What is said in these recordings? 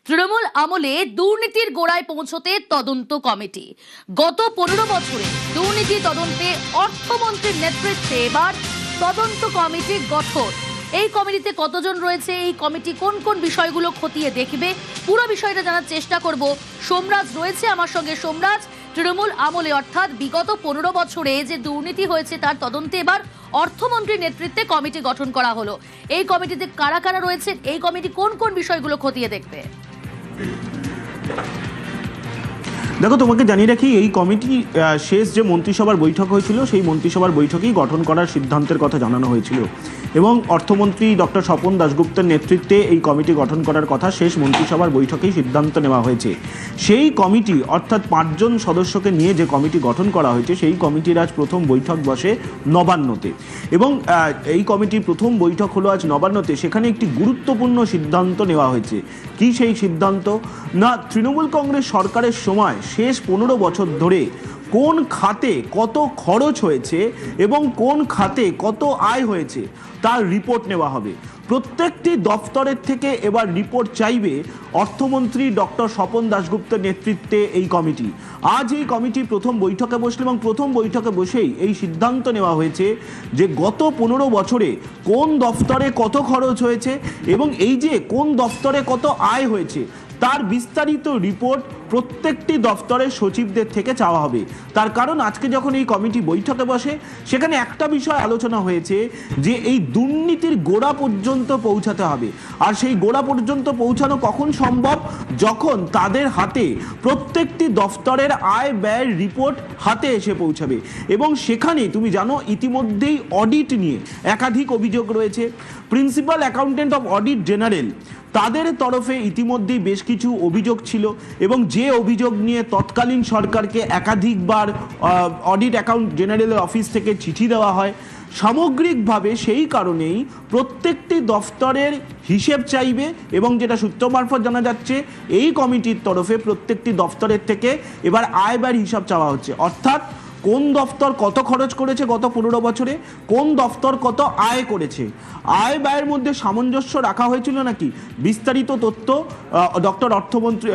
তৃণমূল আমলে দুর্নীতির গোড়ায় পৌঁছতে তদন্ত কমিটি। গত 15 বছরে দুর্নীতি তদন্তে অর্থমন্ত্রীর নেতৃত্বে এবার তদন্ত কমিটি গঠন। এই কমিটিতে কতজন রয়েছে, এই কমিটি কোন কোন বিষয়গুলো খতিয়ে দেখবে, পুরো বিষয়টা জানার চেষ্টা করব। সোমরাজ রয়েছে আমার সঙ্গে। সোমরাজ, তৃণমূল আমলে অর্থাৎ বিগত 15 বছরে যে দুর্নীতি হয়েছে তার তদন্তে এবার অর্থমন্ত্রীর নেতৃত্বে কমিটি গঠন করা হলো। এই কমিটিতে কারা কারা রয়েছে, এই কমিটি কোন কোন বিষয়গুলো খতিয়ে দেখবে? দেখো, তোমাকে জানিয়ে রাখি, এই কমিটি শেষ যে মন্ত্রিসভার বৈঠক হয়েছিল সেই মন্ত্রিসভার বৈঠকেই গঠন করার সিদ্ধান্তের কথা জানানো হয়েছিল এবং অর্থমন্ত্রী ডক্টর স্বপন দাশগুপ্তের নেতৃত্বে এই কমিটি গঠন করার কথা শেষ মন্ত্রিসভার বৈঠকেই সিদ্ধান্ত নেওয়া হয়েছে। সেই কমিটি অর্থাৎ 5 জন সদস্যকে নিয়ে যে কমিটি গঠন করা হয়েছে সেই কমিটির আজ প্রথম বৈঠক বসে নবান্নতে এবং এই কমিটির প্রথম বৈঠক হলো আজ নবান্নতে। সেখানে একটি গুরুত্বপূর্ণ সিদ্ধান্ত নেওয়া হয়েছে। কি সেই সিদ্ধান্ত? না, তৃণমূল কংগ্রেস সরকারের সময় শেষ 15 বছর ধরে কোন খাতে কত খরচ হয়েছে এবং কোন খাতে কত আয় হয়েছে তার রিপোর্ট নেওয়া হবে। প্রত্যেকটি দফতরের থেকে এবার রিপোর্ট চাইবে অর্থমন্ত্রী ডক্টর স্বপন দাশগুপ্তের নেতৃত্বে এই কমিটি। আজ এই কমিটি প্রথম বৈঠকে বসল এবং প্রথম বৈঠকে বসেই এই সিদ্ধান্ত নেওয়া হয়েছে যে গত 15 বছরে কোন দফতরে কত খরচ হয়েছে এবং এই যে কোন দফতরে কত আয় হয়েছে তার বিস্তারিত রিপোর্ট প্রত্যেকটি দফতরের সচিবদের থেকে চাওয়া হবে। তার কারণ আজকে যখন এই কমিটি বৈঠকে বসে সেখানে একটা বিষয় আলোচনা হয়েছে যে এই দুর্নীতির গোড়া পর্যন্ত পৌঁছাতে হবে। আর সেই গোড়া পর্যন্ত পৌঁছানো কখন সম্ভব? যখন তাদের হাতে প্রত্যেকটি দফতরের আয় ব্যয়ের রিপোর্ট হাতে এসে পৌঁছাবে। এবং সেখানে তুমি জানো ইতিমধ্যেই অডিট নিয়ে একাধিক অভিযোগ রয়েছে। Principal accountant of audit general তাদের তরফে ইতিমধ্যেই বেশ কিছু অভিযোগ ছিল এবং যে অভিযোগ নিয়ে তৎকালীন সরকারকে একাধিকবার অডিট অ্যাকাউন্ট জেনারেলের অফিস থেকে চিঠি দেওয়া হয়। সামগ্রিকভাবে সেই কারণেই প্রত্যেকটি দফতরের হিসেব চাইবে এবং যেটা সূত্র মারফত জানা যাচ্ছে এই কমিটির তরফে প্রত্যেকটি দফতরের থেকে এবার আয় ব্যয়ের হিসাব চাওয়া হচ্ছে। অর্থাৎ কোন দফতর কত খরচ করেছে গত 15 বছরে, কোন দফতর কত আয় করেছে, আয় ব্যয়ের মধ্যে সামঞ্জস্য রাখা হয়েছিল নাকি, বিস্তারিত তথ্য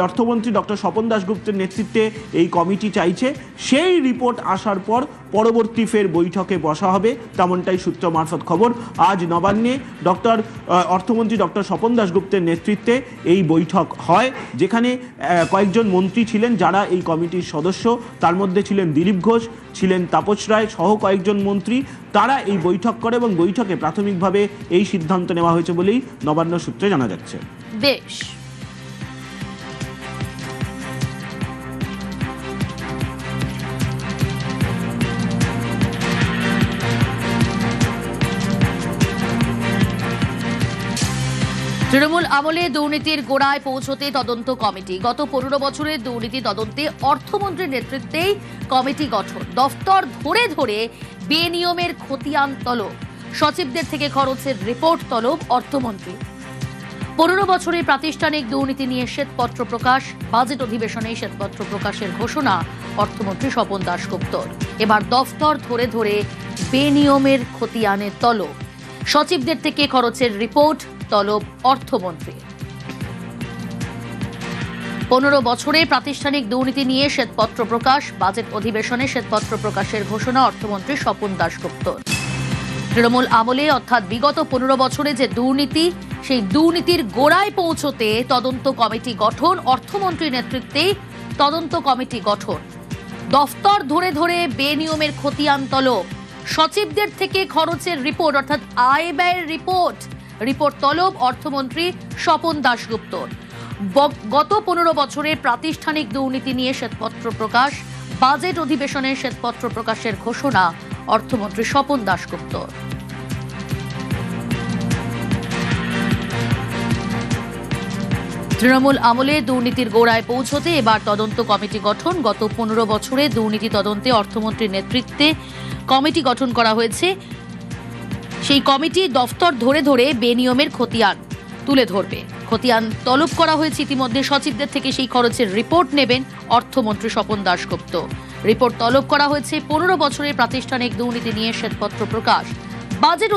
অর্থমন্ত্রী ডক্টর স্বপন দাশগুপ্তের নেতৃত্বে এই কমিটি চাইছে। সেই রিপোর্ট আসার পর পরবর্তী ফের বৈঠকে বসা হবে, তেমনটাই সূত্র মারফত খবর। আজ নবান্নে অর্থমন্ত্রী ডক্টর স্বপন দাশগুপ্তের নেতৃত্বে এই বৈঠক হয়, যেখানে কয়েকজন মন্ত্রী ছিলেন যারা এই কমিটির সদস্য। তার মধ্যে ছিলেন দিলীপ ঘোষ, ছিলেন তাপস রায় সহ কয়েকজন মন্ত্রী। তারা এই বৈঠক করে এবং বৈঠকে প্রাথমিকভাবে এই সিদ্ধান্ত নেওয়া হয়েছে বলেই নবান্ন সূত্রে জানা যাচ্ছে। বেশ, তৃণমূল আমলে দুর্নীতির গোড়ায় পৌঁছতে তদন্ত কমিটি। গত 15 বছরের দুর্নীতি তদন্তে অর্থমন্ত্রীর নেতৃত্বেই কমিটি গঠন। দফতর ধরে ধরে বেনিয়মের খতিয়ান তলব, সচিবদের থেকে খরচের রিপোর্ট তলব অর্থমন্ত্রী। 15 বছরে প্রাতিষ্ঠানিক দুর্নীতি নিয়ে শ্বেতপত্র প্রকাশ, বাজেট অধিবেশনে শ্বেতপত্র প্রকাশের ঘোষণা অর্থমন্ত্রী স্বপন দাশগুপ্তর। এবার দফতর ধরে ধরে বেনিয়মের খতিয়ানের তলব, সচিবদের থেকে খরচের রিপোর্ট তলব অর্থমন্ত্রী। 15 বছরে প্রাতিষ্ঠানিক দুর্নীতি নিয়ে শ্বেতপত্র প্রকাশ, বাজেট অধিবেশনে শ্বেতপত্র প্রকাশের ঘোষণা অর্থমন্ত্রী স্বপন দাশগুপ্ত। তৃণমূল আমলে অর্থাৎ বিগত 15 বছরে যে দুর্নীতি, সেই দুর্নীতির গোড়ায় পৌঁছতে তদন্ত কমিটি গঠন। অর্থমন্ত্রীর নেতৃত্বে তদন্ত কমিটি গঠন। দফতর ধরে ধরে বেনিয়মের খতিয়ান তলব, সচিবদের থেকে খরচের রিপোর্ট অর্থাৎ আয় ব্যয়ের রিপোর্ট তলব অর্থমন্ত্রী স্বপন দাশগুপ্তর। গত 15 বছরের প্রাতিষ্ঠানিক দুর্নীতি নিয়ে শ্বেতপত্র প্রকাশ, বাজেট অধিবেশনে শ্বেতপত্র প্রকাশের ঘোষণা অর্থমন্ত্রী স্বপন দাশগুপ্ত। তৃণমূল আমলে দুর্নীতির গোড়ায় পৌঁছতে এবার তদন্ত কমিটি গঠন। গত 15 বছরে দুর্নীতি তদন্তে অর্থমন্ত্রীর নেতৃত্বে কমিটি গঠন করা হয়েছে। সেই কমিটি দফতর ধরে ধরে বেনিয়মের খতিয়ান তুলে ধরবে। খতিয়ান তলব করা হয়েছে ইতিমধ্যে। সচিবদের থেকে সেই খরচের রিপোর্ট নেবেন অর্থমন্ত্রী স্বপন দাশগুপ্ত। রিপোর্ট তলব করা হয়েছে 15 বছরের প্রাতিষ্ঠানিক দুর্নীতি নিয়ে শ্বেতপত্র প্রকাশ, বাজেট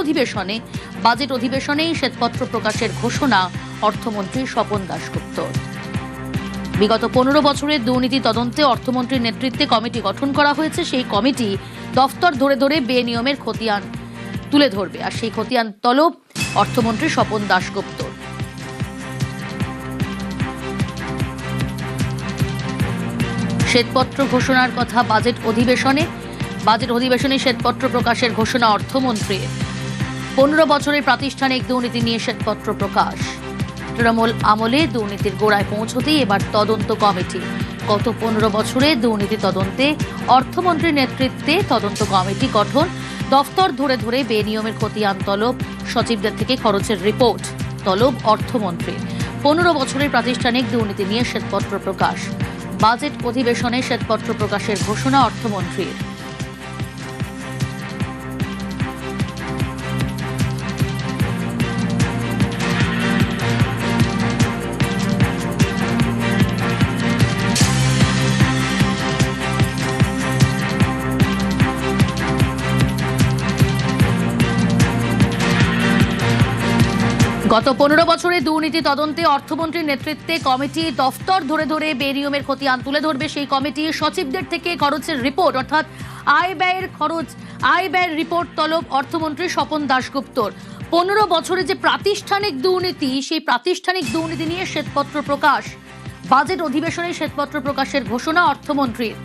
অধিবেশনেই শ্বেতপত্র প্রকাশের ঘোষণা অর্থমন্ত্রী স্বপন দাশগুপ্ত। বিগত 15 বছরের দুর্নীতি তদন্তে অর্থমন্ত্রীর নেতৃত্বে কমিটি গঠন করা হয়েছে। সেই কমিটি দফতর ধরে ধরে বেনিয়মের খতিয়ান তুলে ধরবে, আর সেই খতিয়ান তলব অর্থমন্ত্রী স্বপন দাশগুপ্তর। শ্বেতপত্র ঘোষণার কথা বাজেট অধিবেশনে শ্বেতপত্র প্রকাশের ঘোষণা অর্থমন্ত্রীর। 15 বছরের প্রাতিষ্ঠানিক দুর্নীতি নিয়ে শ্বেতপত্র প্রকাশ। তৃণমূল আমলে দুর্নীতির গোড়ায় পৌঁছতেই এবার তদন্ত কমিটি। গত 15 বছরে দুর্নীতি তদন্তে অর্থমন্ত্রীর নেতৃত্বে তদন্ত কমিটি গঠন। দফতর ধরে ধরে বেনিয়মের খতিয়ান তলব, সচিবদের থেকে খরচের রিপোর্ট তলব অর্থমন্ত্রীর। 15 বছরের প্রাতিষ্ঠানিক দুর্নীতি নিয়ে শ্বেতপত্র প্রকাশ। বাজেট অধিবেশনে শ্বেতপত্র প্রকাশের ঘোষণা অর্থমন্ত্রীর। গত 15 বছরে দুর্নীতি তদন্তে অর্থমন্ত্রীর নেতৃত্বে কমিটি দফতর ধরে ধরে বেনিয়মের খতিয়ান তুলে ধরবে। সেই কমিটি সচিবদের থেকে খরচের রিপোর্ট অর্থাৎ আয় ব্যয়ের রিপোর্ট তলব অর্থমন্ত্রী স্বপন দাশগুপ্তর। 15 বছরে যে প্রাতিষ্ঠানিক দুর্নীতি, সেই প্রাতিষ্ঠানিক দুর্নীতি নিয়ে শ্বেতপত্র প্রকাশ। বাজেট অধিবেশনে শ্বেতপত্র প্রকাশের ঘোষণা অর্থমন্ত্রীর।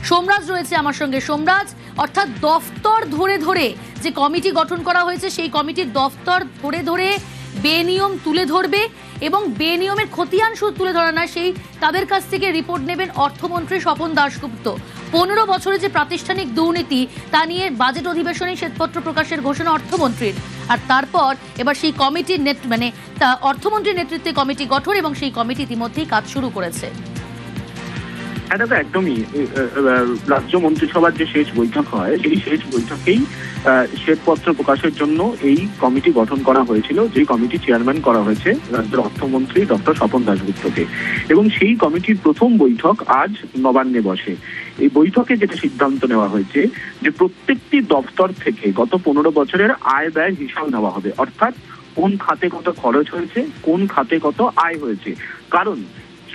সোমরাজ রয়েছে আমার সঙ্গে। সোমরাজ, অর্থাৎ দফতর ধরে ধরে যে কমিটি গঠন করা হয়েছে, সেই কমিটির দফতর ধরে ধরে বেনিয়ম তুলে ধরবে এবং বেনিয়মের খতিয়ান শুধু তুলে ধরা না, সেই তাদের কাছ থেকে রিপোর্ট নেবেন অর্থমন্ত্রী স্বপন দাশগুপ্ত। 15 বছরে যে প্রাতিষ্ঠানিক দুর্নীতি তা নিয়ে বাজেট অধিবেশনে শ্বেতপত্র প্রকাশের ঘোষণা অর্থমন্ত্রীর। আর তারপর এবার সেই কমিটির অর্থমন্ত্রীর নেতৃত্বে কমিটি গঠন এবং সেই কমিটি ইতিমধ্যেই কাজ শুরু করেছে। এটা তো একদমই রাজ্য মন্ত্রিসভার যে শেষ বৈঠক হয়, সেই শেষ বৈঠকেই শ্বেতপত্র প্রকাশের জন্য এই কমিটি গঠন করা হয়েছিল, যে কমিটি চেয়ারম্যান করা হয়েছে রাজ্যের অর্থমন্ত্রী ডক্টর স্বপন দাশগুপ্তকে। এবং সেই কমিটির প্রথম বৈঠক আজ নবান্নে বসে। এই বৈঠকে যেটা সিদ্ধান্ত নেওয়া হয়েছে যে প্রত্যেকটি দপ্তর থেকে গত 15 বছরের আয় ব্যয় হিসাব নেওয়া হবে, অর্থাৎ কোন খাতে কত খরচ হয়েছে, কোন খাতে কত আয় হয়েছে। কারণ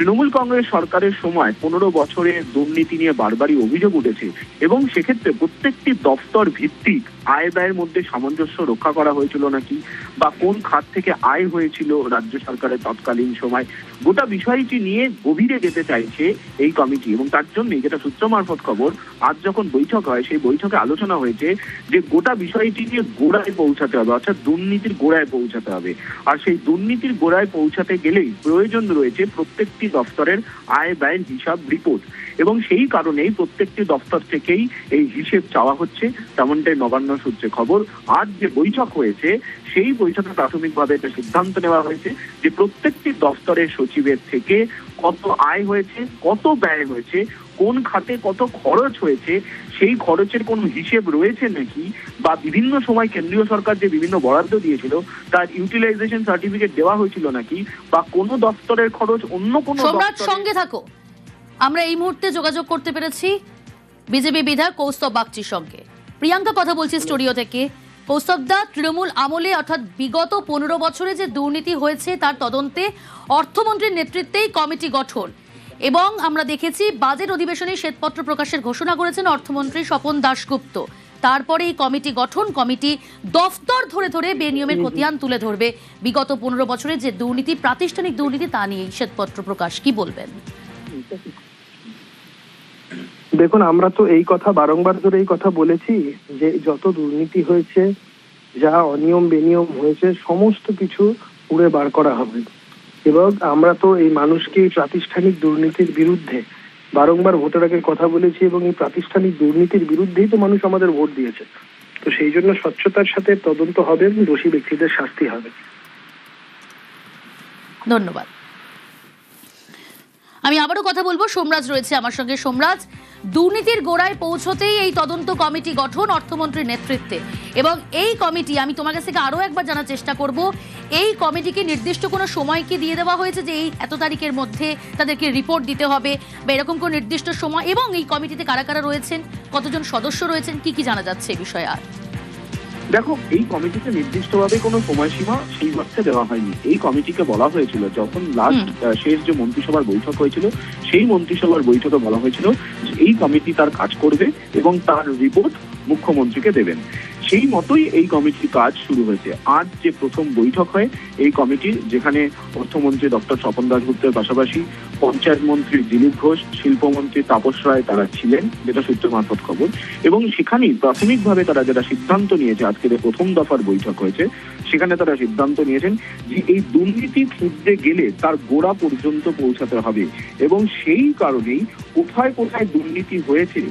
তৃণমূল কংগ্রেস সরকারের সময় 15 বছরে দুর্নীতি নিয়ে বারবারই অভিযোগ উঠেছে এবং সেক্ষেত্রে প্রত্যেকটি দপ্তর ভিত্তিক আয় ব্যয়ের মধ্যে সামঞ্জস্য রক্ষা করা হয়েছিল নাকি, বা কোন খাত থেকে আয় হয়েছিল রাজ্য সরকারের তৎকালীন সময়, গোটা বিষয়টি নিয়ে গভীরে যেতে চাইছে এই কমিটি। এবং তার জন্যই যেটা সূত্র মারফত খবর, আজ যখন বৈঠক হয় সেই বৈঠকে আলোচনা হয়েছে যে গোটা বিষয়টি নিয়ে গোড়ায় পৌঁছাতে হবে, অর্থাৎ দুর্নীতির গোড়ায় পৌঁছাতে হবে। আর সেই দুর্নীতির গোড়ায় পৌঁছাতে গেলেই প্রয়োজন রয়েছে প্রত্যেকটি দপ্তরের আয় ব্যয়ের হিসাব রিপোর্ট, এবং সেই কারণেই প্রত্যেকটি দপ্তর থেকেই এই হিসেব চাওয়া হচ্ছে, তেমনটাই নবান্ন সূত্রে খবর। আজ যে বৈঠক হয়েছে সেই বৈঠকে প্রাথমিকভাবে একটা সিদ্ধান্ত নেওয়া হয়েছে যে প্রত্যেকটি দপ্তরের সচিবের থেকে কত আয় হয়েছে, কত ব্যয় হয়েছে, কোন খাতে কত খরচ হয়েছে, সেই খরচের কোনো হিসেব রয়েছে নাকি, বা বিভিন্ন সময় কেন্দ্রীয় সরকার যে বিভিন্ন বরাদ্দ দিয়েছিল তার ইউটিলাইজেশন সার্টিফিকেট দেওয়া হয়েছিল নাকি, বা কোনো দপ্তরের খরচ অন্য কোনো সঙ্গে থাকো। আমরা এই মুহূর্তে যোগাযোগ করতে পেরেছি বিজেপি বিধায়ক কৌস্তব বাগচির সঙ্গে। প্রিয়াঙ্কা কথা বলছি স্টুডিও থেকে। কৌস্তবদা, তৃণমূল আমলে অর্থাৎ বিগত 15 বছরে যে দুর্নীতি হয়েছে তার তদন্তে অর্থমন্ত্রীর নেতৃত্বেই কমিটি গঠন, এবং আমরা দেখেছি বাজেট অধিবেশনে শ্বেতপত্র প্রকাশের ঘোষণা করেছেন অর্থমন্ত্রী স্বপন দাশগুপ্ত। তারপরে এই কমিটি গঠন, কমিটি দফতর ধরে ধরে বেনিয়মের খতিয়ান তুলে ধরবে। বিগত 15 বছরে যে দুর্নীতি, প্রাতিষ্ঠানিক দুর্নীতি, তা নিয়ে শ্বেতপত্র প্রকাশ। কি বলবেন? দেখুন, আমরা তো এই কথা বারংবার ধরে এই কথা বলেছি যে যত দুর্নীতি হয়েছে, যা অনিয়ম বেনিয়ম হয়েছে, সমস্ত কিছু পুড়ে বার করা হবে। এবং আমরা তো এই মানুষকে প্রাতিষ্ঠানিক দুর্নীতির বিরুদ্ধে বারংবার ভোটের আগে কথা বলেছি, এবং এই প্রাতিষ্ঠানিক দুর্নীতির বিরুদ্ধেই তো মানুষ আমাদের ভোট দিয়েছে। তো সেই জন্য স্বচ্ছতার সাথে তদন্ত হবে, দোষী ব্যক্তিদের শাস্তি হবে। ধন্যবাদ। আমি আবারও কথা বলবো। সোমরাজ রয়েছে আমার সঙ্গে। সোমরাজ, দুর্নীতির গোড়ায় পৌঁছতেই এই তদন্ত কমিটি গঠন অর্থমন্ত্রীর নেতৃত্বে, এবং এই কমিটি, আমি তোমার কাছ থেকে আরো একবার জানার চেষ্টা করব, এই কমিটিকে নির্দিষ্ট কোনো সময় কি দিয়ে দেওয়া হয়েছে যে এই এত তারিখের মধ্যে তাদেরকে রিপোর্ট দিতে হবে, বা এরকম কোনো নির্দিষ্ট সময়, এবং এই কমিটিতে কারা কারা রয়েছেন, কতজন সদস্য রয়েছেন, কি কি জানা যাচ্ছে এই বিষয়ে? আর দেখো, এই কমিটিতে নির্দিষ্টভাবে কোনো সময়সীমা সেই অর্থে দেওয়া হয়নি। এই কমিটিকে বলা হয়েছিল যখন লাস্ট শেষ যে মন্ত্রিসভার বৈঠক হয়েছিল, সেই মন্ত্রিসভার বৈঠকে বলা হয়েছিল যে এই কমিটি তার কাজ করবে এবং তার রিপোর্ট মুখ্যমন্ত্রীকে দেবেন। সেই মতোই এই কমিটির কাজ শুরু হয়েছে। আজ যে প্রথম বৈঠক হয় এই কমিটির, যেখানে অর্থমন্ত্রী ডক্টর স্বপন দাশগুপ্তের পাশাপাশি পঞ্চায়েত মন্ত্রী দিলীপ ঘোষ, শিল্পমন্ত্রী তাপস রায় তারা ছিলেন, যেটা সূত্র মারফত খবর। এবং সেখানেই প্রাথমিকভাবে তারা যেটা সিদ্ধান্ত নিয়েছে, আজকের প্রথম দফার বৈঠক হয়েছে, সেখানে তারা সিদ্ধান্ত নিয়েছেন যে এই দুর্নীতি খুঁজতে গেলে তার গোড়া পর্যন্ত পৌঁছাতে হবে এবং সেই কারণেই কোথায় কোথায় দুর্নীতি হয়েছে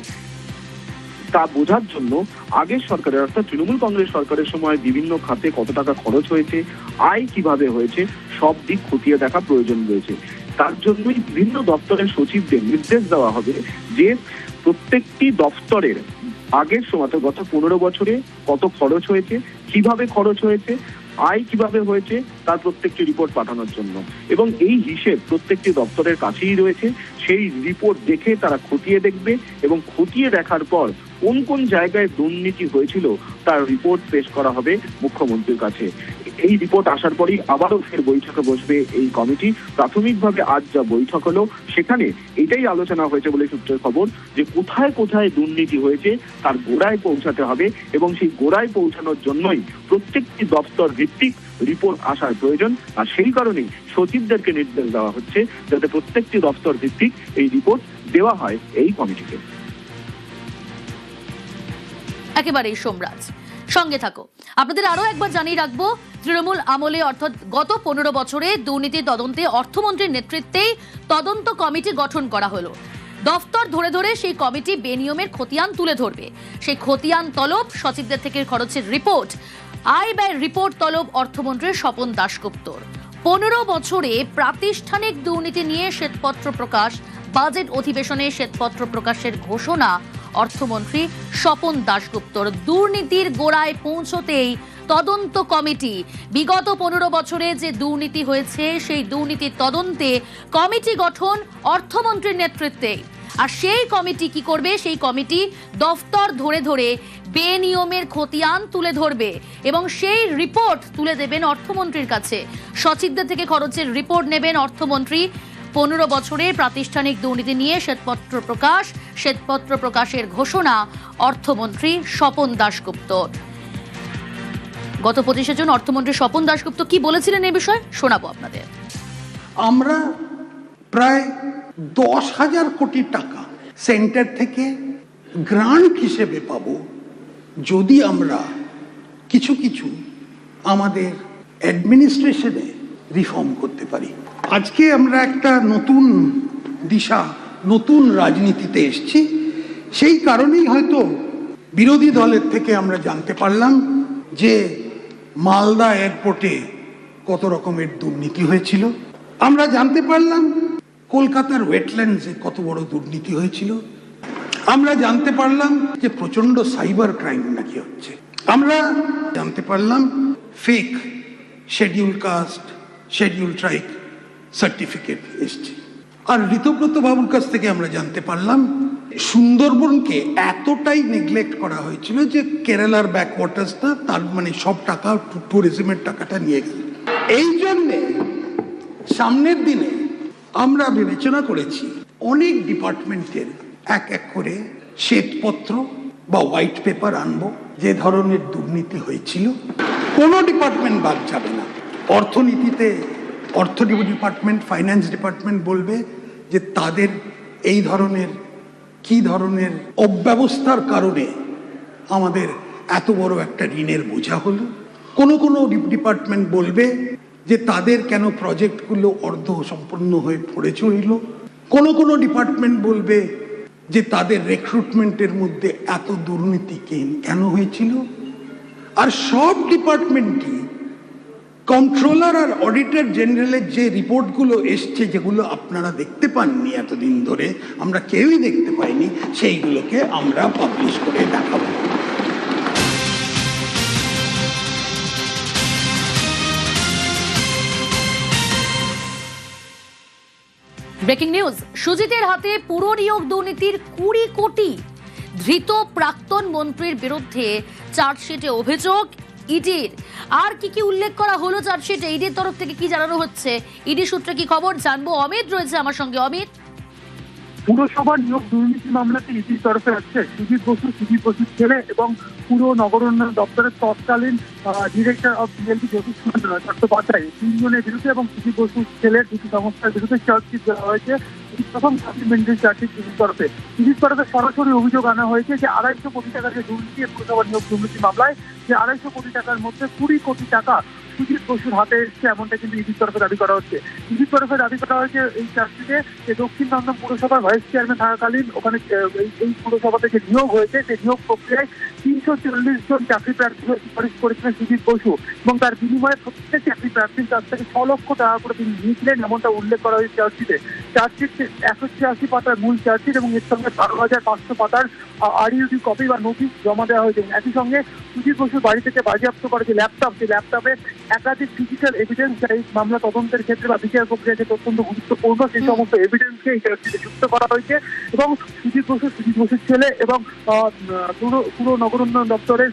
তা বোঝার জন্য আগের সরকারের অর্থাৎ তৃণমূল কংগ্রেস সরকারের সময় বিভিন্ন খাতে কত টাকা খরচ হয়েছে, আয় কিভাবে হয়েছে, সব দিক খতিয়ে দেখা প্রয়োজন রয়েছে। তার জন্যই বিভিন্ন দপ্তরের সচিবদের নির্দেশ দেওয়া হবে যে প্রত্যেকটি দপ্তরের আগের সময় গত 15 বছরে কত খরচ হয়েছে, কিভাবে খরচ হয়েছে, আয় কিভাবে হয়েছে, তার প্রত্যেকটি রিপোর্ট পাঠানোর জন্য। এবং এই হিসেব প্রত্যেকটি দপ্তরের কাছেই রয়েছে। সেই রিপোর্ট দেখে তারা খতিয়ে দেখবে এবং খতিয়ে দেখার পর কোন কোন জায়গায় দুর্নীতি হয়েছিল তার রিপোর্ট পেশ করা হবে মুখ্যমন্ত্রীর কাছে। এই রিপোর্ট আসার পরই আবারও ফের বৈঠকে বসবে এই কমিটি। প্রাথমিকভাবে আজ যা বৈঠক হলো সেখানে এটাই আলোচনা হয়েছে বলে সূত্রের খবর যে কোথায় কোথায় দুর্নীতি হয়েছে তার গোড়ায় পৌঁছাতে হবে এবং সেই গোড়ায় পৌঁছানোর জন্যই প্রত্যেকটি দপ্তর ভিত্তিক রিপোর্ট আসার প্রয়োজন। আর সেই কারণেই সচিবদেরকে নির্দেশ দেওয়া হচ্ছে যাতে প্রত্যেকটি দপ্তর ভিত্তিক এই রিপোর্ট দেওয়া হয় এই কমিটিকে। একেবারেই সোমরাজ, সঙ্গে থাকো। আপনাদের আরো একবার জানিয়ে রাখবো, তৃণমূল আমলে অর্থাৎ গত 15 বছরে দুর্নীতি তদন্তে অর্থমন্ত্রীর নেতৃত্বেই তদন্ত কমিটি গঠন করা হলো। দফতর ধরে ধরে সেই কমিটি বেনিয়মের খতিয়ান তুলে ধরবে। সেই খতিয়ান তলব, সচিবদের থেকে খরচের রিপোর্ট, আয় ব্যয়ের রিপোর্ট তলব অর্থমন্ত্রীর স্বপন দাশগুপ্তর। 15 বছরে প্রাতিষ্ঠানিক দুর্নীতি নিয়ে শ্বেতপত্র প্রকাশ, বাজেট অধিবেশনে শ্বেতপত্র প্রকাশের ঘোষণা অর্থমন্ত্রী স্বপন দাশগুপ্তর। দুর্নীতির গোড়ায় পৌঁছতেই তদন্ত কমিটি, বিগত 15 বছরে যে দুর্নীতি হয়েছে সেই দুর্নীতির তদন্তে কমিটি গঠন অর্থমন্ত্রীর নেতৃত্বে। আর সেই কমিটি কি করবে? সেই কমিটি দফতর ধরে ধরে বেনিয়মের খতিয়ান তুলে ধরবে এবং সেই রিপোর্ট তুলে দেবেন অর্থমন্ত্রীর কাছে। সচিবদের থেকে খরচের রিপোর্ট নেবেন অর্থমন্ত্রী। 15 বছরের প্রাতিষ্ঠানিক দুর্নীতি নিয়ে শ্বেতপত্র প্রকাশের ঘোষণা অর্থমন্ত্রী স্বপন দাশগুপ্তর। গত 25 জুন অর্থমন্ত্রী স্বপন দাশগুপ্ত কি বলেছিলেন এই বিষয়ে শোনাবো আপনাদের। আমরা প্রায় 10,000 কোটি টাকা সেন্টার থেকে গ্রান্ট হিসেবে পাবো যদি আমরা কিছু কিছু আমাদের অ্যাডমিনিস্ট্রেশনে রিফর্ম করতে পারি। আজকে আমরা একটা নতুন দিশা, নতুন রাজনীতিতে এসেছি। সেই কারণেই হয়তো বিরোধী দলের থেকে আমরা জানতে পারলাম যে মালদা এয়ারপোর্টে কত রকমের দুর্নীতি হয়েছিল। আমরা জানতে পারলাম কলকাতার ওয়েটল্যান্ডসে কত বড় দুর্নীতি হয়েছিল। আমরা জানতে পারলাম যে প্রচন্ড সাইবার ক্রাইম নাকি হচ্ছে। আমরা জানতে পারলাম fake schedule caste, schedule tribe certificate এসছে। আর ঋতব্রত বাবুর কাছ থেকে আমরা জানতে পারলাম সুন্দরবনকে এতটাই নেগলেক্ট করা হয়েছিল যে কেরালার ব্যাকওয়াটার্সটা তার মানে সব টাকা ট্যুরিজমের টাকাটা নিয়ে গেল। এই জন্যে সামনের দিনে আমরা বিবেচনা করেছি অনেক ডিপার্টমেন্টের এক এক করে শ্বেতপত্র বা হোয়াইট পেপার আনবো। যে ধরনের দুর্নীতি হয়েছিল কোনো ডিপার্টমেন্ট বাদ যাবে না। অর্থনীতিতে অর্থ ডিপার্টমেন্ট, ফাইন্যান্স ডিপার্টমেন্ট বলবে যে তাদের এই ধরনের কি ধরনের অব্যবস্থার কারণে আমাদের এত বড় একটা ঋণের বোঝা হলো। কোনো কোনো ডিপার্টমেন্ট বলবে যে তাদের কেন প্রজেক্টগুলো অর্ধ সম্পন্ন হয়ে পড়ে চলল। কোনো কোনো ডিপার্টমেন্ট বলবে যে তাদের রিক্রুটমেন্টের মধ্যে এত দুর্নীতি কেন হয়েছিল। আর সব ডিপার্টমেন্টই কন্ট্রোলার আর অডিটর জেনারেলের যে রিপোর্টগুলো এসছে, যেগুলো আপনারা দেখতে পাননি এতদিন ধরে, আমরা কেউই দেখতে পাইনি, সেইগুলোকে আমরা পাবলিশ করে দেখাবো। ব্রেকিং নিউজ, সুজিতের হাতে পুর নিয়োগ দুর্নীতির 20 কোটি। ধৃত প্রাক্তন মন্ত্রীর বিরুদ্ধে চার্জশিটে অভিযোগ ইডির। আর কি কি উল্লেখ করা হলো চার্জশিটে, ইডির তরফ থেকে কি জানানো হচ্ছে, ইডি সূত্রে কি খবর জানবো। অমিত রয়েছে আমার সঙ্গে। অমিত, পুরসভার নিয়োগ দুর্নীতি মামলাতে ইডির তরফে আছে সুজিত বসুর ছেলে এবং পুর নগর উন্নয়ন দপ্তরের তৎকালীন ডিরেক্টর অফ বিএলপি জ্যোতিষ চট্টোপাধ্যায় তিনজনের বিরুদ্ধে এবং সুজিত বসুর ছেলের দুটি সংস্থার বিরুদ্ধে চার্জশিট দেওয়া হয়েছে। প্রথম সাপ্লিমেন্টারি চার্জশিট ইডির তরফে সরাসরি অভিযোগ আনা হয়েছে যে 250 কোটি টাকার যে দুর্নীতি পুরসভার নিয়োগ দুর্নীতি মামলায় যে 250 কোটি টাকার মধ্যে 20 কোটি টাকা সুজিত বসুর হাতে এসছে, এমনটা কিন্তু ইডির তরফে দাবি করা হচ্ছে। ইডির তরফে দাবি করা হয়েছে এই চার্জশিটে যে দক্ষিণ দমদম পুরসভার ভাইস চেয়ারম্যান থাকাকালীন ওখানে এই পুরসভাতে যে নিয়োগ হয়েছে সেই নিয়োগ প্রক্রিয়ায় 340 জন চাকরি প্রার্থী সুপারিশ করেছিলেন সুজিত বসু এবং তার বিনিময়ে প্রত্যেক চাকরি প্রার্থীর কাছ থেকে 6 লক্ষ টাকা করে তিনি নিয়েছিলেন, এমনটা উল্লেখ করা হয়েছে চার্জশিটে। চার্জশিট 186 পাতার মূল চার্জশিট এবং এর সঙ্গে 12,500 পাতার আরইউডি কপি বা নোটিশ জমা দেওয়া হয়েছে। একই সঙ্গে সুজিত বসুর বাড়ি থেকে বাজেয়াপ্ত করা যে ল্যাপটপ, সেই ল্যাপটপে একাধিক ডিজিটাল এভিডেন্স এই মামলা তদন্তের ক্ষেত্রে বা বিচার প্রক্রিয়া ক্ষেত্রে অত্যন্ত গুরুত্বপূর্ণ, সেই সমস্ত এভিডেন্সকে এই চার্জশিটে যুক্ত করা হয়েছে এবং সুজিত বসুর ছেলে এবং পুর নগর উন্নয়ন দপ্তরের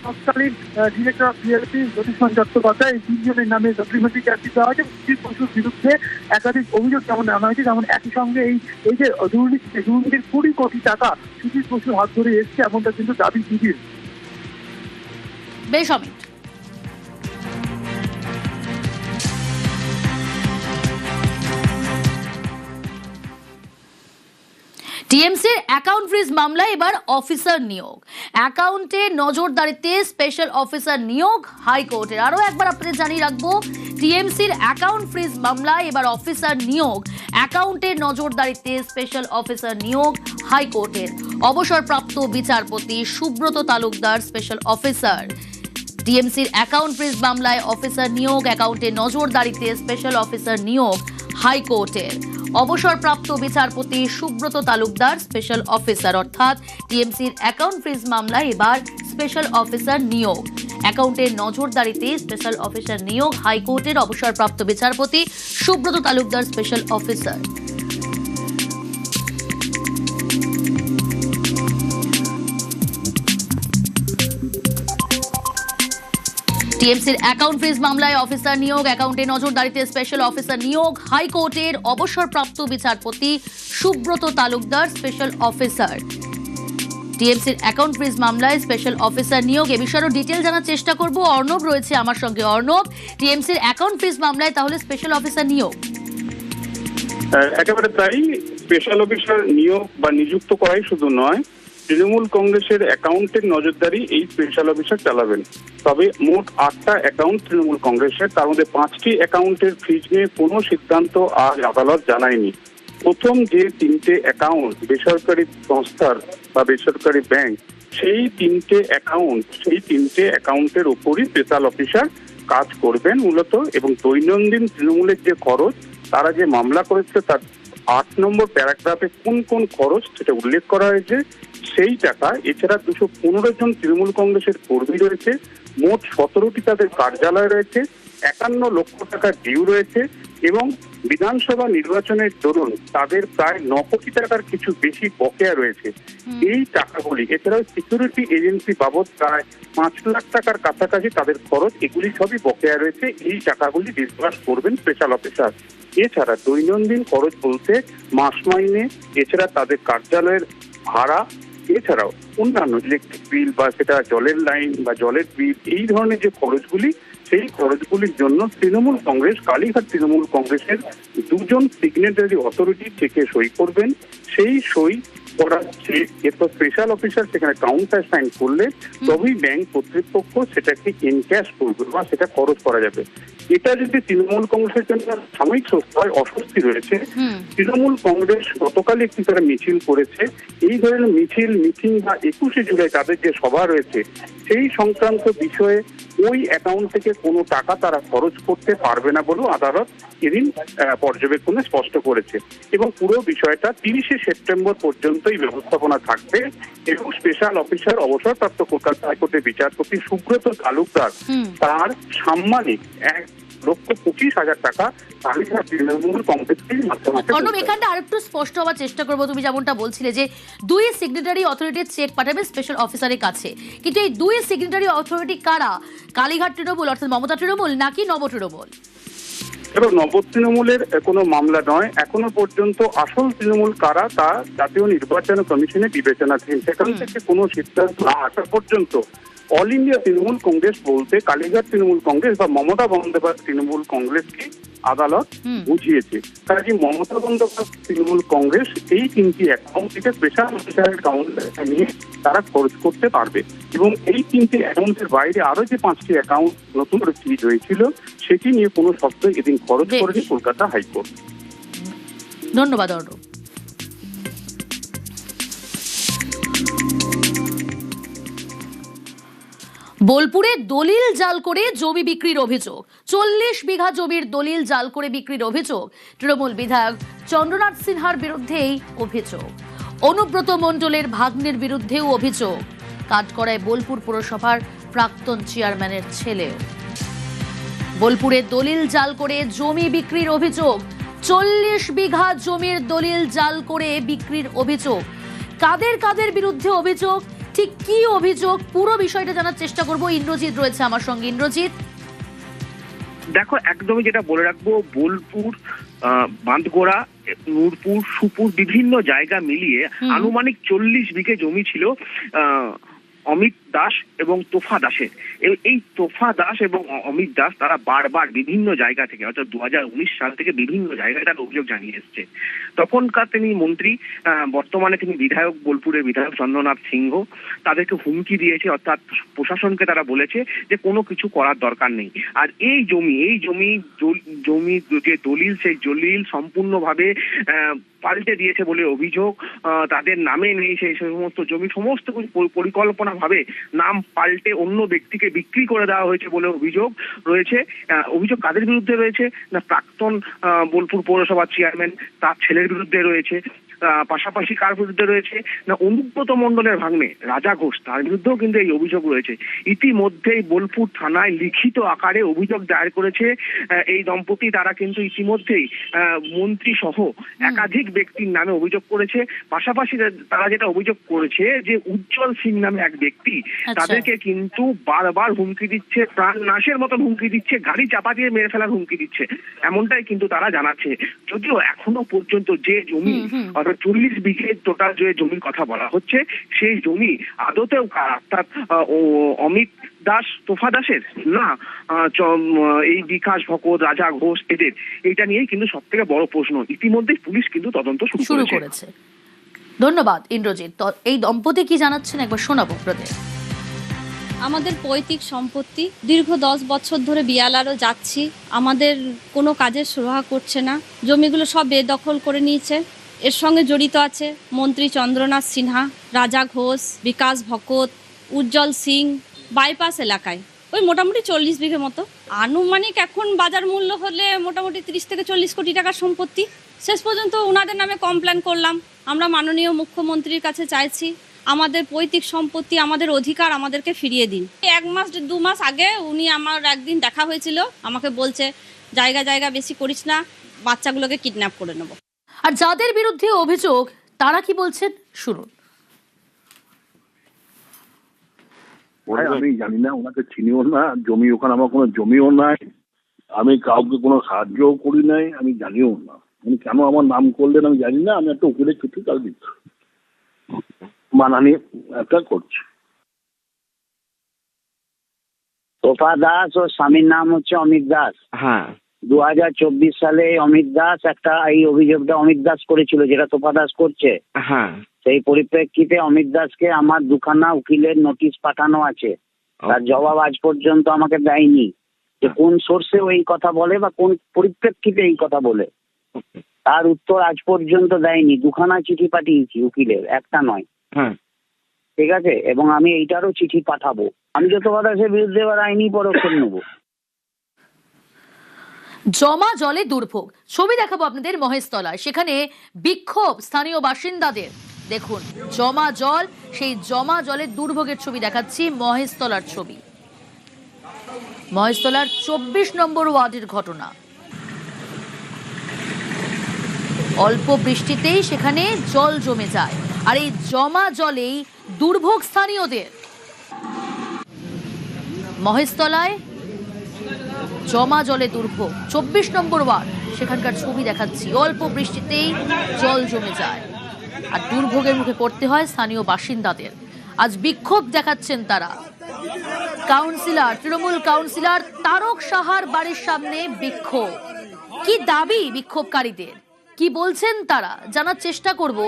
তৎকালীন ডিরেক্টর অফ বিএলপি জ্যোতিষ চট্টোপাধ্যায় এই তিনজনের নামে সাপ্লিমেন্টারি চার্জশিট দেওয়া হয়েছে। সুজিত বসুর বিরুদ্ধে একাধিক অভিযোগ যেমন আনা হয়েছে, যেমন একই সঙ্গে এই যে দুর্নীতির 20 কোটি টাকা সুজিত বসুর হাত ধরে এসছে, এমনটা কিন্তু দাবি ইডির। বেশ অমিত। টিএমসির অ্যাকাউন্ট ফ্রিজ মামলায় এবার অফিসার নিয়োগ, অ্যাকাউন্টে নজরদারিতে স্পেশাল অফিসার নিয়োগ হাইকোর্টের। আরো একবার আপনাদের জানিয়ে রাখবো, টিএমসির অ্যাকাউন্ট ফ্রিজ মামলায় এবার অফিসার নিয়োগ, অ্যাকাউন্টে নজরদারিতে স্পেশাল অফিসার নিয়োগ হাইকোর্টের। অবসরপ্রাপ্ত বিচারপতি সুব্রত তালুকদার স্পেশাল অফিসার। টিএমসির অ্যাকাউন্ট ফ্রিজ মামলায় অফিসার নিয়োগ, অ্যাকাউন্টে নজরদারিতে স্পেশাল অফিসার নিয়োগ হাইকোর্টের। অবসরপ্রাপ্ত বিচারপতি সুব্রত তালুকদার স্পেশাল অফিসার, অর্থাৎ টিএমসির অ্যাকাউন্ট ফ্রিজ মামলায় এবার স্পেশাল অফিসার নিয়োগ, অ্যাকাউন্টের নজরদারিতে স্পেশাল অফিসার নিয়োগ হাইকোর্টের। অবসরপ্রাপ্ত বিচারপতি সুব্রত তালুকদার স্পেশাল অফিসার। টিএমসির অ্যাকাউন্ট ফ্রিজ মামলায় অফিসার নিয়োগ, অ্যাকাউন্টে নজরদারিতে স্পেশাল অফিসার নিয়োগ হাইকোর্টের। অবসরপ্রাপ্ত বিচারপতি সুব্রত তালুকদার স্পেশাল অফিসার। টিএমসির অ্যাকাউন্ট ফ্রিজ মামলায় স্পেশাল অফিসার নিয়োগ, এ বিষয়ে ডিটেল জানার চেষ্টা করব। অর্ণব রয়েছে আমার সঙ্গে। অর্ণব, টিএমসির অ্যাকাউন্ট ফ্রিজ মামলায় তাহলে স্পেশাল অফিসার নিয়োগ? একেবারে তাই। স্পেশাল অফিসার নিয়োগ বা নিযুক্ত করাই শুধু নয়, তৃণমূল কংগ্রেসের অ্যাকাউন্টের নজরদারি এই স্পেশাল অফিসার চালাবেন। তবে মোট 8টা অ্যাকাউন্ট তৃণমূল কংগ্রেসের, তার মধ্যে 5টি অ্যাকাউন্টের ফ্রিজ নিয়ে কোনো সিদ্ধান্ত আজ আদালত জানায়নি। প্রথম যে 3টে অ্যাকাউন্ট বেসরকারি সংস্থার বা বেসরকারি ব্যাংক, সেই 3টে অ্যাকাউন্টের উপরই স্পেশাল অফিসার কাজ করবেন মূলত। এবং দৈনন্দিন তৃণমূলের যে খরচ, তারা যে মামলা করেছে তার 8 নম্বর প্যারাগ্রাফে কোন কোন খরচ সেটা উল্লেখ করা হয়েছে, সেই টাকা। এছাড়া 215 জন তৃণমূল কংগ্রেসের কর্মী রয়েছে, মোট 17টি তাদের কার্যালয় রয়েছে, 51 লক্ষ টাকা ডিউ রয়েছে এবং বিধানসভা নির্বাচনের দরুন তাদের প্রায় 9 কোটি টাকার কিছু বেশি বকেয়া রয়েছে। এই টাকাগুলি, এছাড়াও সিকিউরিটি এজেন্সি বাবদ প্রায় 5 লাখ টাকার কাছাকাছি তাদের খরচ, এগুলি সবই বকেয়া রয়েছে। এই টাকাগুলি ডিসবার্স করবেন স্পেশাল অফিসার। এছাড়া দৈনন্দিন খরচ বলতে মাস মাইনে, এছাড়া তাদের কার্যালয়ের ভাড়া, এছাড়াও অন্যান্য ইলেকট্রিক বিল বা সেটা জলের লাইন বা জলের বিল, এই ধরনের যে খরচগুলি, সেই খরচগুলির জন্য তৃণমূল কংগ্রেস, কালীঘাট তৃণমূল কংগ্রেসের 2 জন সিগনেটারি অথরিটি থেকে সই করবেন। সেই সই করা এরপর স্পেশাল অফিসার সেখানে কাউন্টার সাইন করলে তবেই ব্যাংক কর্তৃপক্ষ সেটাকে ইনক্যাশ করবে বা সেটা খরচ করা যাবে। এটা যদি তৃণমূল কংগ্রেসের জন্য সাময়িক অস্বস্তি রয়েছে। তৃণমূল কংগ্রেস গতকাল একটি তারা মিছিল করেছে। এই ধরনের মিটিং বা 21শে জুলাই তাদের যে সভা রয়েছে, সেই সংক্রান্ত বিষয়ে ওই অ্যাকাউন্ট থেকে কোনো টাকা তারা খরচ করতে পারবে না বলেও আদালত এদিন পর্যবেক্ষণে স্পষ্ট করেছে। এবং পুরো বিষয়টা 30শে সেপ্টেম্বর পর্যন্তই ব্যবস্থাপনা থাকবে। এবং স্পেশাল অফিসার অবসরপ্রাপ্ত কলকাতা হাইকোর্টের বিচারপতি সুব্রত তালুকদার তার সাম্মানিক 1,25,000 টাকা কালীঘাট তৃণমূল কংগ্রেসের মাধ্যমে। অর্ণব, এখানটা আরেকটু স্পষ্ট হওয়ার চেষ্টা করবো। তুমি যেমনটা বলছিলে যে 2 সিগনেটারি অথরিটির চেক পাঠাবে স্পেশাল অফিসারের কাছে, কিন্তু এই 2 সিগনেটারি অথরিটি কারা? কালীঘাট তৃণমূল অর্থাৎ মমতা তৃণমূল নাকি নব তৃণমূল? এবং নব তৃণমূলের কোনো মামলা নয়, এখনো পর্যন্ত আসল তৃণমূল কারা তা জাতীয় নির্বাচন কমিশনে বিবেচনাধীন। সেখান থেকে কোনো সিদ্ধান্ত না আসা পর্যন্ত অল ইন্ডিয়া তৃণমূল কংগ্রেস বলতে কালীঘাট তৃণমূল কংগ্রেস বা মমতা বন্দ্যোপাধ্যায় তৃণমূল কংগ্রেসকে আদালত বুঝিয়েছে। কাজে মমতা বন্দ্যোপাধ্যায় তৃণমূল কংগ্রেস এই 3টি অ্যাকাউন্ট থেকে স্পেশাল অফিসারের অ্যাকাউন্ট নিয়ে তারা খরচ করতে পারবে, এবং এই 3টি অ্যাকাউন্টের বাইরে আরো যে 5টি অ্যাকাউন্ট নতুন করে ফ্রিজ হয়েছিল সেটি নিয়ে কোনো শব্দ এদিন খরচ করেনি কলকাতা হাইকোর্ট। ধন্যবাদ অর্ণব। বোলপুরে দলিল জাল করে জমি বিক্রির অভিযোগ। 40 বিঘা জমির দলিল জাল করে বিক্রির অভিযোগ তৃণমূল বিধায়ক চন্দ্রনাথ সিনহার বিরুদ্ধেই অভিযোগ। অনুব্রত মণ্ডলের ভাগ্নের বিরুদ্ধেও অভিযোগ। কাঠগড়ায় বোলপুর পুরসভার প্রাক্তন চেয়ারম্যানের ছেলেও। বোলপুরে দলিল জাল করে জমি বিক্রির অভিযোগ। 40 বিঘা জমির দলিল জাল করে বিক্রির অভিযোগ। কাদের কাদের বিরুদ্ধে অভিযোগ, ঠিক কি অভিযোগ, পুরো বিষয়টা জানার চেষ্টা করব। ইন্দ্রজিৎ রয়েছে আমার সঙ্গে। ইন্দ্রজিৎ, দেখো, একদমই যেটা বলে রাখবো, বোলপুর, বাঁধগোড়া, নূরপুর, সুপুর বিভিন্ন জায়গা মিলিয়ে আনুমানিক 40 বিঘে জমি ছিল অমিত দাস এবং তোফা দাসের। এই তোফা দাস এবং অমিত দাস তারা বারবার বিভিন্ন জায়গা থেকে, অর্থাৎ 2019 সাল থেকে বিভিন্ন জায়গায় তার অভিযোগ জানিয়ে এসছে। তখনকার তিনি মন্ত্রী, বর্তমানে তিনি বিধায়ক, বোলপুরের বিধায়ক চন্দ্রনাথ সিংহ তাদেরকে হুমকি দিয়েছে, অর্থাৎ প্রশাসনকে তারা বলেছে যে কোনো কিছু করার দরকার নেই। আর এই জমি যে দলিল, সেই দলিল সম্পূর্ণভাবে পাল্টে দিয়েছে বলে অভিযোগ। তাদের নামে নেই সেই সমস্ত জমি, সমস্ত পরিকল্পনা ভাবে নাম পাল্টে অন্য ব্যক্তিকে বিক্রি করে দেওয়া হয়েছে বলে অভিযোগ রয়েছে। অভিযোগ কাদের বিরুদ্ধে রয়েছে না, প্রাক্তন বোলপুর পৌরসভার চেয়ারম্যান তার ছেলের বিরুদ্ধে রয়েছে। পাশাপাশি কার বিরুদ্ধে রয়েছে না, অনুব্রত মণ্ডলের ভাগ্নে রাজা ঘোষ, তার বিরুদ্ধেও কিন্তু এই অভিযোগ রয়েছে। ইতিমধ্যেই বোলপুর থানায় লিখিত আকারে অভিযোগ দায়ের করেছে এই দম্পতি। তারা কিন্তু ইতিমধ্যেই মন্ত্রী সহ একাধিক ব্যক্তির নামে অভিযোগ করেছে। পাশাপাশি তারা যেটা অভিযোগ করেছে যে উজ্জ্বল সিং নামে এক ব্যক্তি তাদেরকে কিন্তু বারবার হুমকি দিচ্ছে, প্রাণ নাশের মতন হুমকি দিচ্ছে, গাড়ি চাপা দিয়ে মেরে ফেলার হুমকি দিচ্ছে, এমনটাই কিন্তু তারা জানাচ্ছে। যদিও এখনো পর্যন্ত যে জমি, অর্থাৎ 40 বিঘে টোটাল যে জমির কথা বলা হচ্ছে, সেই জমি আদতেও অর্থাৎ অমিত দাস, তোফা দাসের না এই বিকাশ ভকত, রাজা ঘোষ এদের, এটা নিয়েই কিন্তু সব থেকে বড় প্রশ্ন। ইতিমধ্যে পুলিশ কিন্তু তদন্ত শুরু করেছে। ধন্যবাদ ইন্দ্রজিৎ। এই দম্পতি কি জানাচ্ছেন একবার শোনাবো আপনাদের। আমাদের পৈতৃক সম্পত্তি, দীর্ঘ 10 বছর ধরে বিয়ালারও যাচ্ছি, আমাদের কোনো কাজের সুরাহা করছে না। জমিগুলো সব বেদখল করে নিয়েছে। এর সঙ্গে জড়িত আছে মন্ত্রী চন্দ্রনাথ সিনহা, রাজা ঘোষ, বিকাশ ভকত, উজ্জ্বল সিং। বাইপাস এলাকায় ওই মোটামুটি 40 বিঘে মতো, আনুমানিক এখন বাজার মূল্য হলে মোটামুটি 30 থেকে 40 কোটি টাকার সম্পত্তি। শেষ পর্যন্ত ওনাদের নামে কমপ্লেন করলাম। আমরা মাননীয় মুখ্যমন্ত্রীর কাছে চাইছি আমাদের পৈতৃক সম্পত্তি, আমাদের অধিকার আমাদেরকে ফিরিয়ে দিন। 1 মাস 2 মাস আগে উনি আমার একদিন দেখা হয়েছিল, আমাকে বলছে জায়গা বেশি করিস না, বাচ্চাগুলোকে কিডন্যাপ করে নেব। আর যাদের বিরুদ্ধে অভিযোগ তারা কি বলছেন শুনুন। আমি জানি না, ওনাকে চিনিও না, জমি ওখানে আমার কোনো জমিও নাই, আমি কাউকে কোনো সাহায্যও করি নাই, আমি জানিও না। উনি কেন আমার নাম করলেন আমি জানি না। আমি একটা উকিলের চিঠি কাল দিচ্ছি, মানহানি একটা করছি। তোফা দাস ও স্বামীর নাম হচ্ছে অমিত দাস। হ্যাঁ, 2024 সালে অমিত দাস একটা এই অভিযোগটা অমিত দাস করেছিল, যেটা তোফা দাস করছে। হ্যাঁ, সেই পরিপ্রেক্ষিতে অমিত দাসকে আমার 2খানা উকিলের নোটিশ পাঠানো আছে। তার জবাব আজ পর্যন্ত আমাকে দেয়নি, যে কোন সোর্সে ওই কথা বলে বা কোন পরিপ্রেক্ষিতে এই কথা বলে, তার উত্তর আজ পর্যন্ত দেয়নি। 2খানা চিঠি পাঠিয়েছি উকিলের, একটা নয়। হ্যাঁ, ঠিক আছে, এবং আমি এইটারও চিঠি পাঠাবো। আমি তো তোফা দাসের বিরুদ্ধে এবার আইনি পদক্ষেপ নেবো। জমা জলে দুর্ভোগ, ছবি দেখাবো আপনাদের মহেশতলায়। সেখানে বিক্ষোভ স্থানীয় বাসিন্দাদের। দেখুন জমা জল, সেই জমা জলের দুর্ভোগের ছবি দেখাচ্ছি, মহেশতলার ছবি। মহেশতলার 24 নম্বর ওয়ার্ডের ঘটনা। অল্প বৃষ্টিতেই সেখানে জল জমে যায়, আর এই জমা জলেই দুর্ভোগ স্থানীয়দের। মহেশতলায় জমা জলে দুর্ভোগ, 24 নম্বর ওয়ার্ড, সেখানকার ছবি দেখাচ্ছি। অল্প বৃষ্টিতেই জল জমে যায় আর দুর্ভোগের মুখে পড়তে হয় স্থানীয় বাসিন্দাদের। আজ বিক্ষোভ দেখাচ্ছেন তারা। কাউন্সিলর, তৃণমূল কাউন্সিলর তারক সাহার বাড়ির সামনে বিক্ষোভ। কি দাবি বিক্ষোভকারীদের, কি বলছেন তারা, জানার চেষ্টা করব।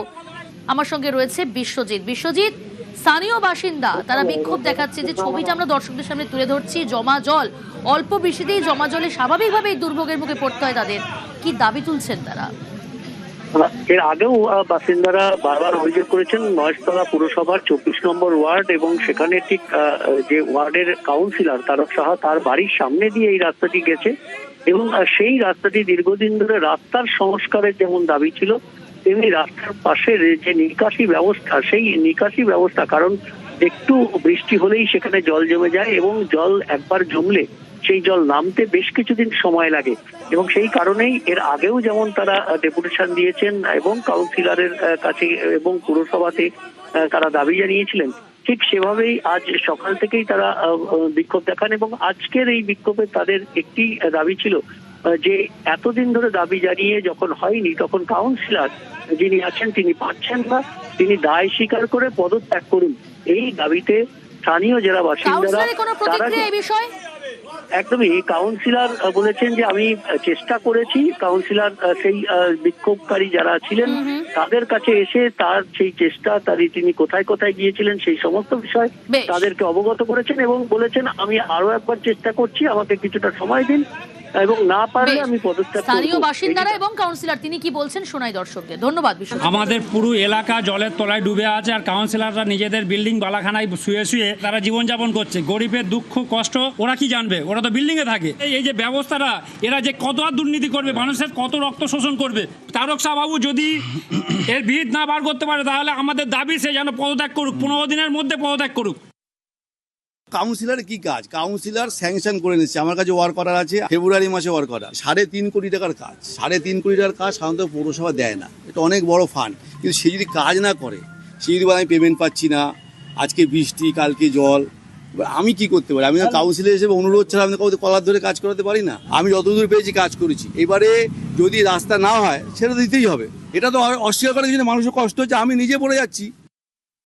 আমার সঙ্গে রয়েছে বিশ্বজিৎ। বিশ্বজিৎ, স্থানীয় বাসিন্দা তারা বিক্ষোভ দেখাচ্ছে, যে ছবিটা আমরা দর্শকদের সামনে তুলে ধরছি, জমা জল, অল্প বৃষ্টিতেই জমা জলে স্বাভাবিকভাবেই দুর্ভোগের মুখে পড়তে হয় তাদের। কি দাবি তুলছেন তারা? এর আগেও বাসিন্দারা বারবার অভিযোগ করেছেন মহেশতলা পুরসভার 24 নম্বর ওয়ার্ড এবং সেখানে ঠিক যে ওয়ার্ডের কাউন্সিলর তারক সাহা, তার বাড়ির সামনে দিয়ে এই রাস্তাটি গেছে এবং সেই রাস্তাটি দীর্ঘদিন ধরে রাস্তার সংস্কারের যেমন দাবি ছিল, তেমনি রাস্তার পাশের যে নিকাশি ব্যবস্থা, সেই নিকাশি ব্যবস্থা, কারণ একটু বৃষ্টি হলেই সেখানে জল জমে যায় এবং জল একবার জমলে সেই জল নামতে বেশ কিছুদিন সময় লাগে এবং সেই কারণেই এর আগেও যেমন তারা ডেপুটেশন দিয়েছেন এবং কাউন্সিলরের কাছে এবং পুরসভাতে তারা দাবি জানিয়েছিলেন, ঠিক সেভাবেই আজ সকাল থেকেই তারা বিক্ষোভ দেখান এবং আজকের এই বিক্ষোভে তাদের একটি দাবি ছিল যে এতদিন ধরে দাবি জানিয়ে যখন হয়নি, তখন কাউন্সিলর যিনি আছেন তিনি পাচ্ছেন না, তিনি দায় স্বীকার করে পদত্যাগ করুন। এই দাবিতে স্থানীয় যারা বাসিন্দারা তারা একদমই, কাউন্সিলর বলেছেন যে আমি চেষ্টা করেছি। কাউন্সিলর সেই বিক্ষোভকারী যারা ছিলেন তাদের কাছে এসে তার সেই চেষ্টা, তিনি কোথায় কোথায় গিয়েছিলেন সেই সমস্ত বিষয় তাদেরকে অবগত করেছেন এবং বলেছেন আমি আরো একবার চেষ্টা করছি, আমাকে কিছুটা সময় দিন এবং না পারলে আমি পদত্যাগ করব। স্থানীয় বাসিন্দারা এবং কাউন্সিলর তিনি কি বলছেন শোনাই দর্শকদের। ধন্যবাদ বিশ্বজিৎ। আমাদের পুরো এলাকা জলের তলায় ডুবে আছে আর কাউন্সিলররা নিজেদের বিল্ডিং বালাখানায় শুয়ে শুয়ে তারা জীবনযাপন করছে। গরিবের দুঃখ কষ্ট ওরা কি জানবে, ওরা তো বিল্ডিং এ থাকে। এই যে ব্যবস্থাটা, এরা যে কত আর দুর্নীতি করবে, মানুষের কত রক্ত শোষণ করবে। তারক শাহ বাবু যদি এর ভিত না বার করতে পারে তাহলে আমাদের দাবি সে যেন পদত্যাগ করুক, 15 দিনের মধ্যে পদত্যাগ করুক। কাউন্সিলর কি কাজ? কাউন্সিলর স্যাংশন করে নিচ্ছে, আমার কাছে ওয়ার্ক করার আছে, ফেব্রুয়ারি মাসে ওয়ার্ক করা 3.5 কোটি টাকার কাজ। 3.5 কোটি টাকার কাজ সাধারণত পৌরসভা দেয় না, এটা অনেক বড় ফান্ড। কিন্তু সে যদি কাজ না করে, সে যদি বলে আমি পেমেন্ট পাচ্ছি না, আজকে বৃষ্টি কালকে জল, আমি কি করতে পারি? আমি কাউন্সিলর হিসেবে অনুরোধ ছাড়া আমি কাউকে কলার ধরে কাজ করাতে পারি না। আমি যতদূর পেয়েছি কাজ করেছি, এবারে যদি রাস্তা না হয় সেটা দিতেই হবে। এটা তো অস্বীকার করার জন্য মানুষের কষ্ট হচ্ছে, আমি নিজে পড়ে যাচ্ছি।